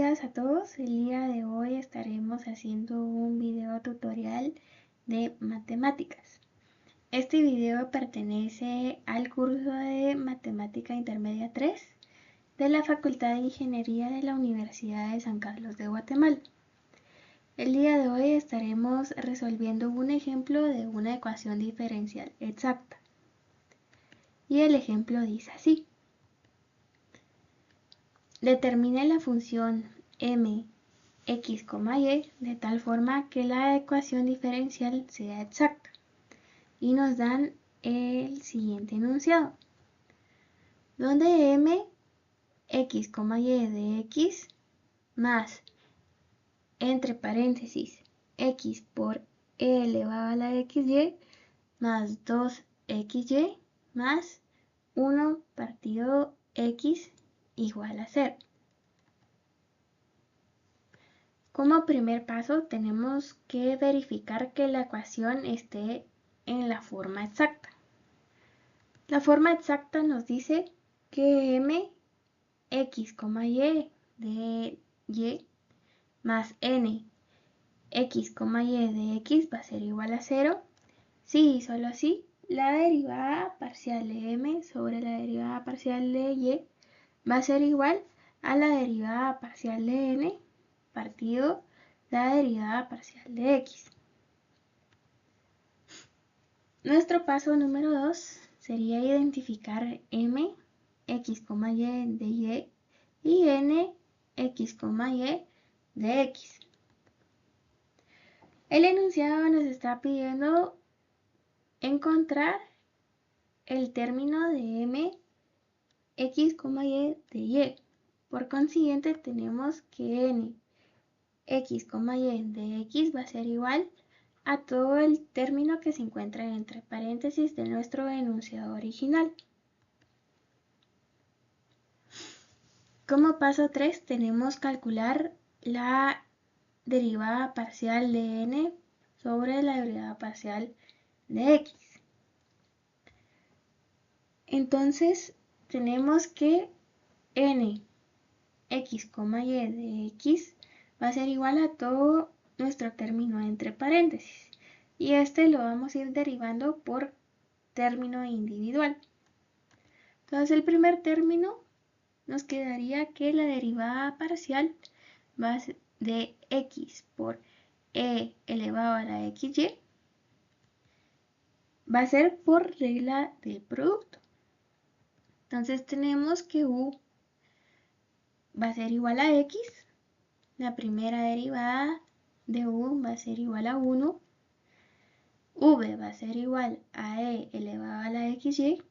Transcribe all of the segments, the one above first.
días a todos. El día de hoy estaremos haciendo un video tutorial de matemáticas. Este video pertenece al curso de Matemática Intermedia 3 de la Facultad de Ingeniería de la Universidad de San Carlos de Guatemala. El día de hoy estaremos resolviendo un ejemplo de una ecuación diferencial exacta. Y el ejemplo dice así. Determine la función m, x, y de tal forma que la ecuación diferencial sea exacta. Y nos dan el siguiente enunciado, donde m, x, y de x más, entre paréntesis, x por e elevado a la xy más 2xy más 1 partido x igual a 0. Como primer paso tenemos que verificar que la ecuación esté en la forma exacta. La forma exacta nos dice que m, x, y de y más n, x, y de x va a ser igual a 0 si y solo si la derivada parcial de m sobre la derivada parcial de y va a ser igual a la derivada parcial de n partido la derivada parcial de x. Nuestro paso número 2 sería identificar m, x, y de y y n, x, y de x. El enunciado nos está pidiendo encontrar el término de m, x, y de y. Por consiguiente tenemos que n, x, y de x va a ser igual a todo el término que se encuentra entre paréntesis de nuestro enunciado original. Como paso 3 tenemos que calcular la derivada parcial de n sobre la derivada parcial de x. Entonces tenemos que n, x, y de x va a ser igual a todo nuestro término entre paréntesis. Y este lo vamos a ir derivando por término individual. Entonces el primer término nos quedaría que la derivada parcial va a ser de x por e elevado a la xy va a ser por regla del producto. Entonces tenemos que u va a ser igual a x, la primera derivada de u va a ser igual a 1, v va a ser igual a e elevado a la xy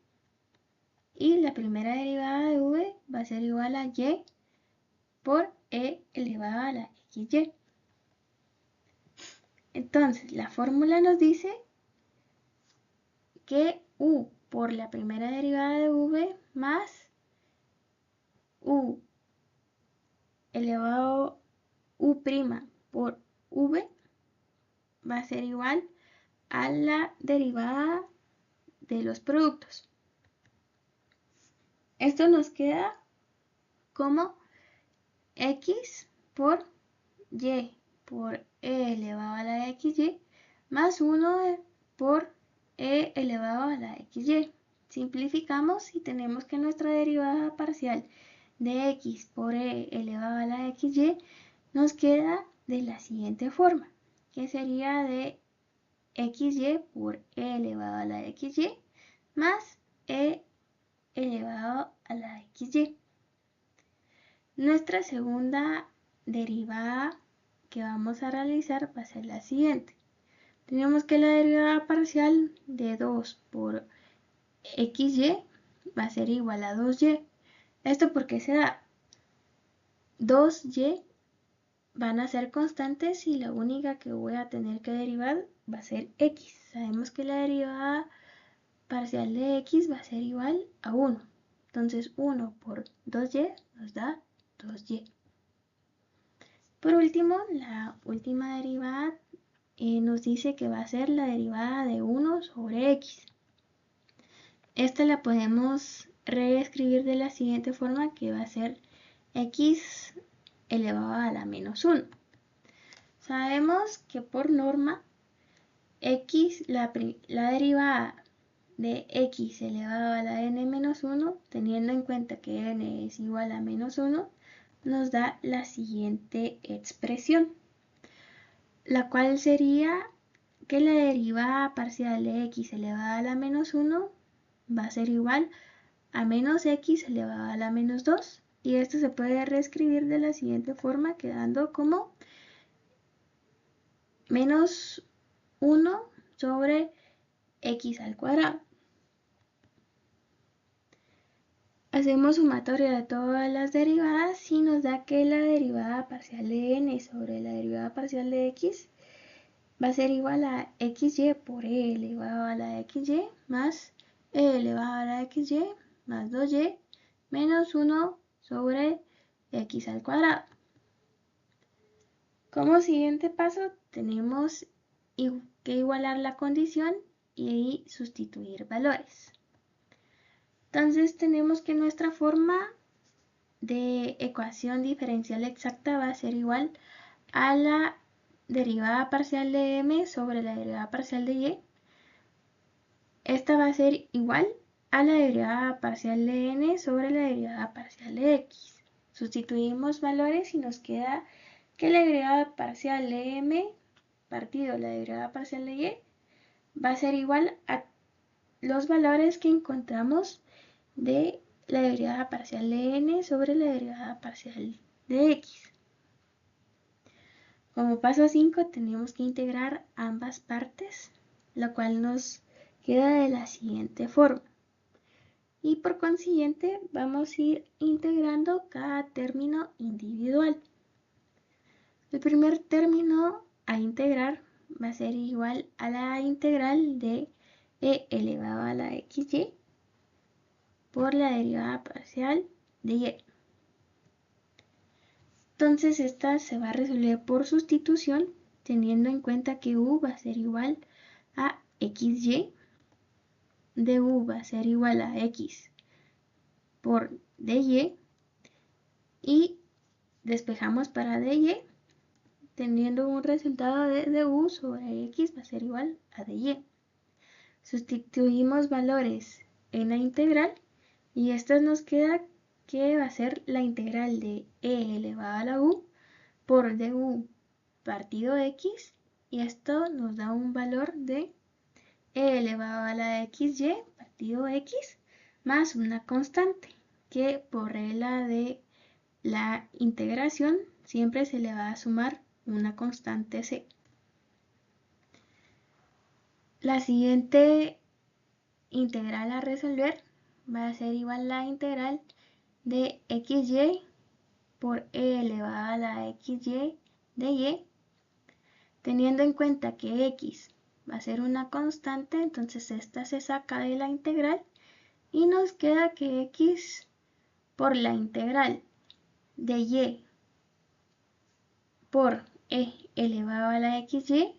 y la primera derivada de v va a ser igual a y por e elevado a la xy. Entonces la fórmula nos dice que u por la primera derivada de v más u elevado u' por v va a ser igual a la derivada de los productos. Esto nos queda como x por y por e elevado a la xy más 1 por e elevado a la xy. Simplificamos y tenemos que nuestra derivada parcial de x por e elevado a la xy nos queda de la siguiente forma, que sería de xy por e elevado a la xy más e elevado a la xy. Nuestra segunda derivada que vamos a realizar va a ser la siguiente. Tenemos que la derivada parcial de 2 por xy va a ser igual a 2y. Esto porque se da 2y van a ser constantes y la única que voy a tener que derivar va a ser x. Sabemos que la derivada parcial de x va a ser igual a 1. Entonces 1 por 2y nos da 2y. Por último, la última derivada nos dice que va a ser la derivada de 1 sobre x. Esta la podemos reescribir de la siguiente forma, que va a ser x elevado a la menos 1. Sabemos que por norma x, la derivada de x elevado a la n menos 1, teniendo en cuenta que n es igual a menos 1, nos da la siguiente expresión, la cual sería que la derivada parcial de x elevada a la menos 1 va a ser igual a menos x elevado a la menos 2, y esto se puede reescribir de la siguiente forma, quedando como menos 1 sobre x al cuadrado. Hacemos sumatoria de todas las derivadas y nos da que la derivada parcial de n sobre la derivada parcial de x va a ser igual a xy por e elevado a la xy más e elevado a la xy más 2y menos 1 sobre x al cuadrado. Como siguiente paso tenemos que igualar la condición y sustituir valores. Entonces tenemos que nuestra forma de ecuación diferencial exacta va a ser igual a la derivada parcial de m sobre la derivada parcial de y. Esta va a ser igual a la derivada parcial de n sobre la derivada parcial de x. Sustituimos valores y nos queda que la derivada parcial de m partido la derivada parcial de y va a ser igual a los valores que encontramos de la derivada parcial de n sobre la derivada parcial de x. Como paso 5 tenemos que integrar ambas partes, lo cual nos queda de la siguiente forma. Y por consiguiente vamos a ir integrando cada término individual. El primer término a integrar va a ser igual a la integral de e elevado a la xy por la derivada parcial de y. Entonces esta se va a resolver por sustitución, teniendo en cuenta que u va a ser igual a xy, du va a ser igual a x por dy, y despejamos para dy, teniendo un resultado de du sobre x va a ser igual a dy. Sustituimos valores en la integral y esta nos queda que va a ser la integral de e elevado a la u por du partido x, y esto nos da un valor de e elevado a la xy partido x más una constante que por regla de la integración siempre se le va a sumar una constante c. La siguiente integral a resolver va a ser igual a la integral de xy por e elevado a la xy de y, teniendo en cuenta que x va a ser una constante, entonces esta se saca de la integral y nos queda que x por la integral de y por e elevado a la xy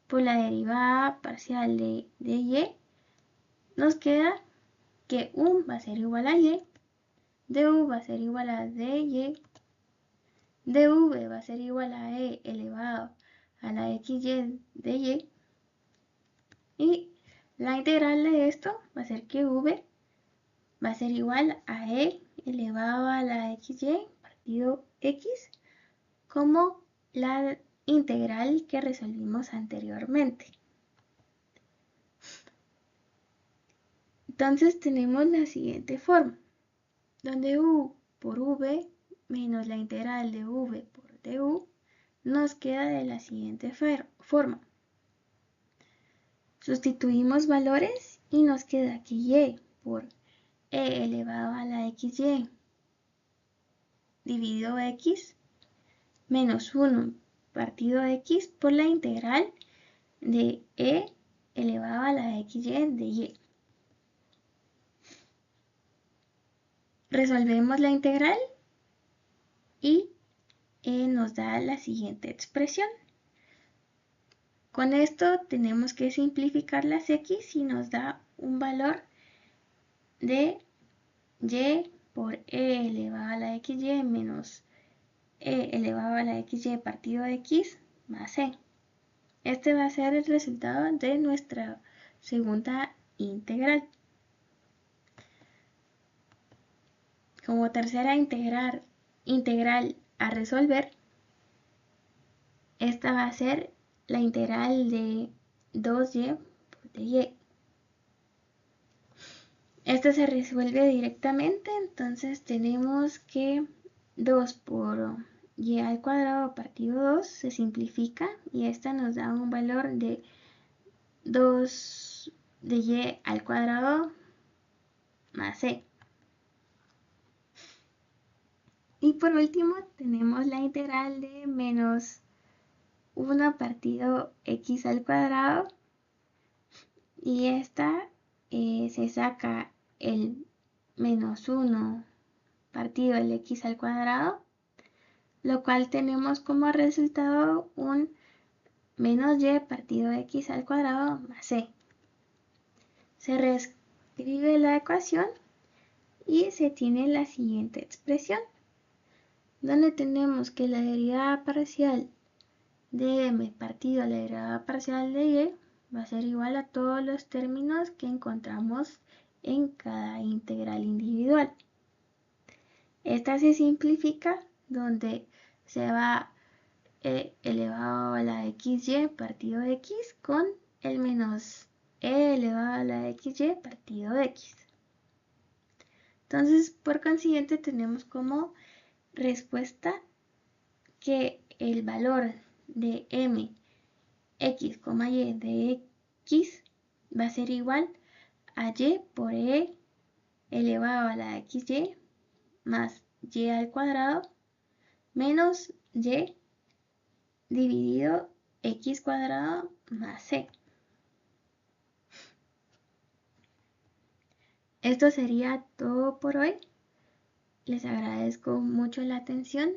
por la derivada parcial de y, nos queda que u va a ser igual a y, du va a ser igual a dy, dv va a ser igual a e elevado a la xy de y la integral de esto va a ser que v va a ser igual a e elevado a la xy partido x, como la integral que resolvimos anteriormente. Entonces tenemos la siguiente forma, donde u por v menos la integral de v por du nos queda de la siguiente forma. Sustituimos valores y nos queda que y por e elevado a la xy dividido x menos 1 partido x por la integral de e elevado a la xy de y. Resolvemos la integral y nos da la siguiente expresión. Con esto tenemos que simplificar las x y nos da un valor de y por e elevado a la xy menos e elevado a la xy partido x más c. Este va a ser el resultado de nuestra segunda integral. Como tercera integral a resolver, esta va a ser la integral de 2y por dy. Esto se resuelve directamente, entonces tenemos que 2 por y al cuadrado partido 2 se simplifica y esta nos da un valor de 2 de y al cuadrado más c. Y por último tenemos la integral de menos 1 partido x al cuadrado y esta se saca el menos 1 partido el x al cuadrado, lo cual tenemos como resultado un menos y partido x al cuadrado más c. Se reescribe la ecuación y se tiene la siguiente expresión, donde tenemos que la derivada parcial de m partido la derivada parcial de y va a ser igual a todos los términos que encontramos en cada integral individual. Esta se simplifica donde se va elevado a la xy partido x con el menos e elevado a la xy partido x. Entonces, por consiguiente, tenemos como respuesta que el valor de m x, y de x va a ser igual a y por e elevado a la xy más y al cuadrado menos y dividido x cuadrado más c. Esto sería todo por hoy. Les agradezco mucho la atención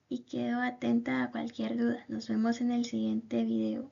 y quedo atenta a cualquier duda. Nos vemos en el siguiente video.